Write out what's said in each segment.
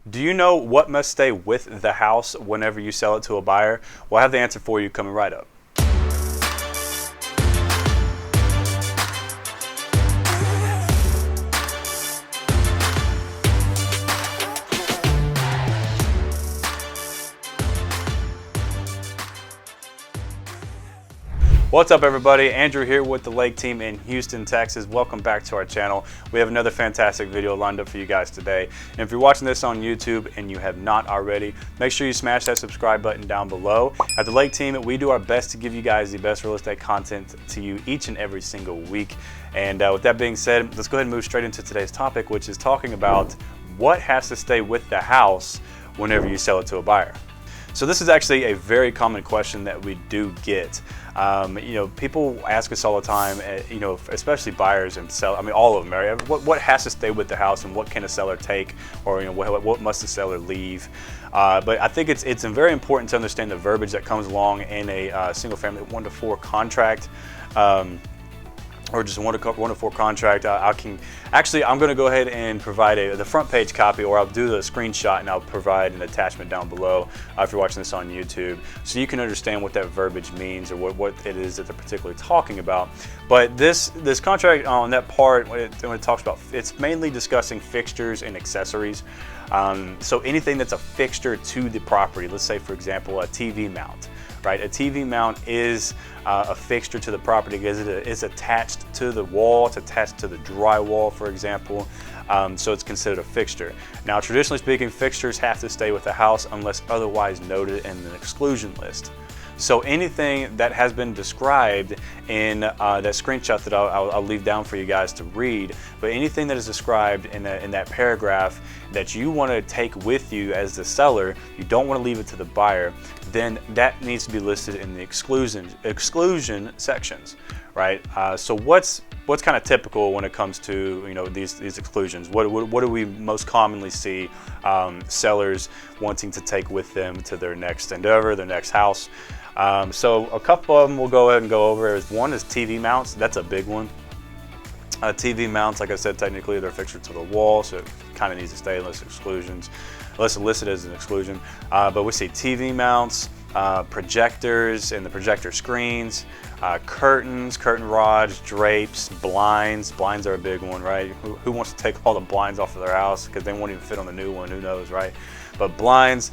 Do you know what must stay with the house whenever you sell it to a buyer? Well, I have the answer for you coming right up. What's up, everybody? Andrew here with the Lake team in Houston, Texas. Welcome back to our channel. We have another fantastic video lined up for you guys today. And if you're watching this on YouTube and you have not already, make sure you smash that subscribe button down below. At the Lake team, we do our best to give you guys the best real estate content to you each and every single week. And with that being said, let's go ahead and move straight into today's topic, which is talking about what has to stay with the house whenever you sell it to a buyer. So this is actually a very common question that we do get. People ask us all the time, especially buyers and sell. I mean, all of them. Right? What has to stay with the house, and what can a seller take, or what must the seller leave? But I think it's very important to understand the verbiage that comes along in a single-family 1 to 4 contract. Or just 1 to 4 contract. I'm going to go ahead and provide the front page copy, or I'll do the screenshot and I'll provide an attachment down below if you're watching this on YouTube, so you can understand what that verbiage means or what it is that they're particularly talking about. But this contract on that part, when it talks about, it's mainly discussing fixtures and accessories. So anything that's a fixture to the property, let's say for example a TV mount. Right, a TV mount is a fixture to the property because it is attached to the wall. It's attached to the drywall, for example. So it's considered a fixture. Now, traditionally speaking, fixtures have to stay with the house unless otherwise noted in an exclusion list. So anything that has been described in that screenshot that I'll leave down for you guys to read, but anything that is described in that paragraph that you want to take with you as the seller, you don't want to leave it to the buyer, then that needs to be listed in the exclusion sections, right? So what's kind of typical when it comes to these exclusions? What do we most commonly see sellers wanting to take with them to their next endeavor, their next house? So a couple of them we'll go ahead and go over. One is TV mounts. That's a big one. TV mounts, like I said, technically they're fixture to the wall, so it kind of needs to stay unless listed as an exclusion. But we see TV mounts, projectors and the projector screens, curtains, curtain rods, drapes, blinds. Blinds are a big one, right? Who wants to take all the blinds off of their house because they won't even fit on the new one? Who knows, right? But blinds.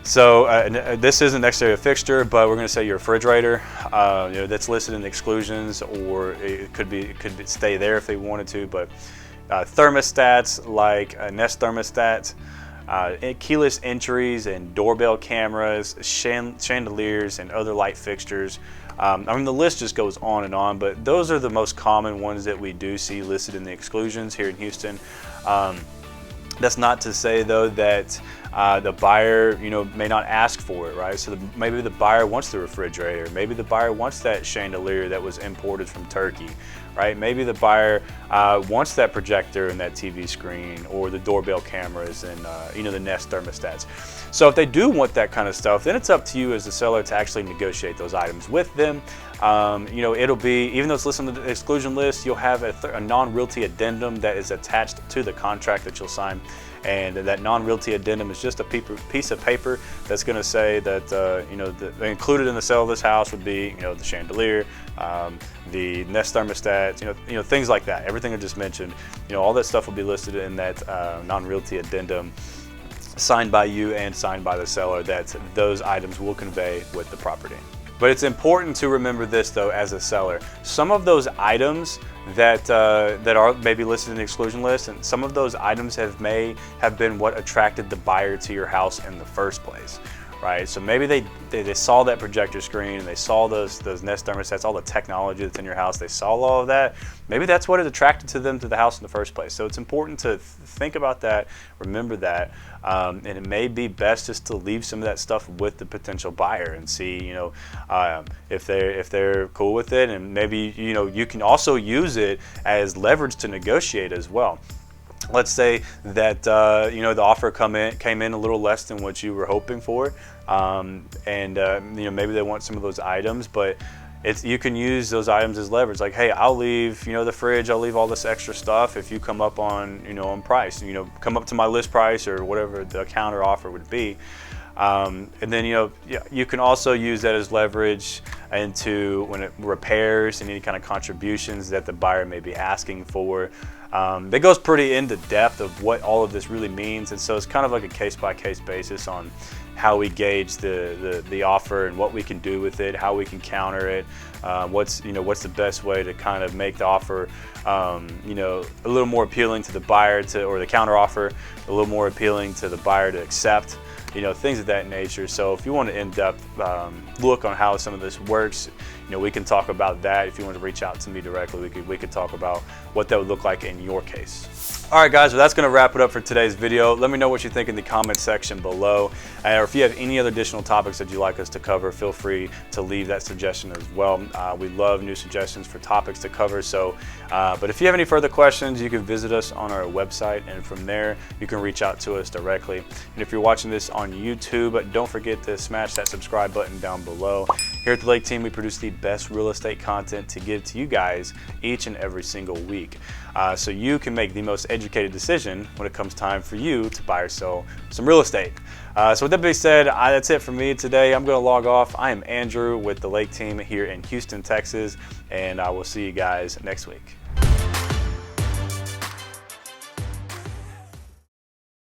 This isn't necessarily a fixture, but we're going to say your refrigerator. That's listed in the exclusions, or it could stay there if they wanted to. But thermostats like a Nest thermostat, keyless entries and doorbell cameras, chandeliers and other light fixtures. The list just goes on and on, but those are the most common ones that we do see listed in the exclusions here in Houston. That's not to say though that the buyer may not ask for it, right? So maybe the buyer wants the refrigerator, maybe the buyer wants that chandelier that was imported from Turkey, right? Maybe the buyer wants that projector and that TV screen, or the doorbell cameras and the Nest thermostats. So if they do want that kind of stuff, then it's up to you as the seller to actually negotiate those items with them. It'll be, even though it's listed on the exclusion list, you'll have a non-realty addendum that is attached to the contract that you'll sign. And that non-realty addendum is just a piece of paper that's going to say that included in the sale of this house would be the chandelier, the Nest thermostat, things like that. Everything I just mentioned, all that stuff will be listed in that non-realty addendum, signed by you and signed by the seller, that those items will convey with the property. But it's important to remember this though, as a seller, some of those items that are maybe listed in the exclusion list, and some of those items may have been what attracted the buyer to your house in the first place, right? So maybe they saw that projector screen and they saw those Nest thermostats, all the technology that's in your house. They saw all of that. Maybe that's what attracted them to the house in the first place. So it's important to think about that, remember that, and it may be best just to leave some of that stuff with the potential buyer and see, if they're cool with it, and maybe you can also use it as leverage to negotiate as well. Let's say that the offer came in a little less than what you were hoping for, and maybe they want some of those items, but you can use those items as leverage. Like, hey, I'll leave, the fridge, I'll leave all this extra stuff if you come up on, on price, come up to my list price or whatever the counter offer would be. And then, you can also use that as leverage into when it repairs and any kind of contributions that the buyer may be asking for. That goes pretty into depth of what all of this really means, and so it's kind of like a case-by-case basis on how we gauge the offer and what we can do with it, how we can counter it, what's the best way to kind of make the offer a little more appealing to the buyer or the counter offer a little more appealing to the buyer to accept, things of that nature. So if you want an in-depth look on how some of this works, we can talk about that. If you want to reach out to me directly, we could talk about what that would look like in your case. All right, guys, well, that's going to wrap it up for today's video. Let me know what you think in the comment section below. Or if you have any other additional topics that you'd like us to cover, feel free to leave that suggestion as well. We love new suggestions for topics to cover. So, but if you have any further questions, you can visit us on our website, and from there, you can reach out to us directly. And if you're watching this on YouTube, don't forget to smash that subscribe button down below. Here at the Lake Team, we produce the best real estate content to give to you guys each and every single week. So you can make the most educated decision when it comes time for you to buy or sell some real estate. So with that being said, that's it for me today. I'm going to log off. I am Andrew with the Lake Team here in Houston, Texas, and I will see you guys next week.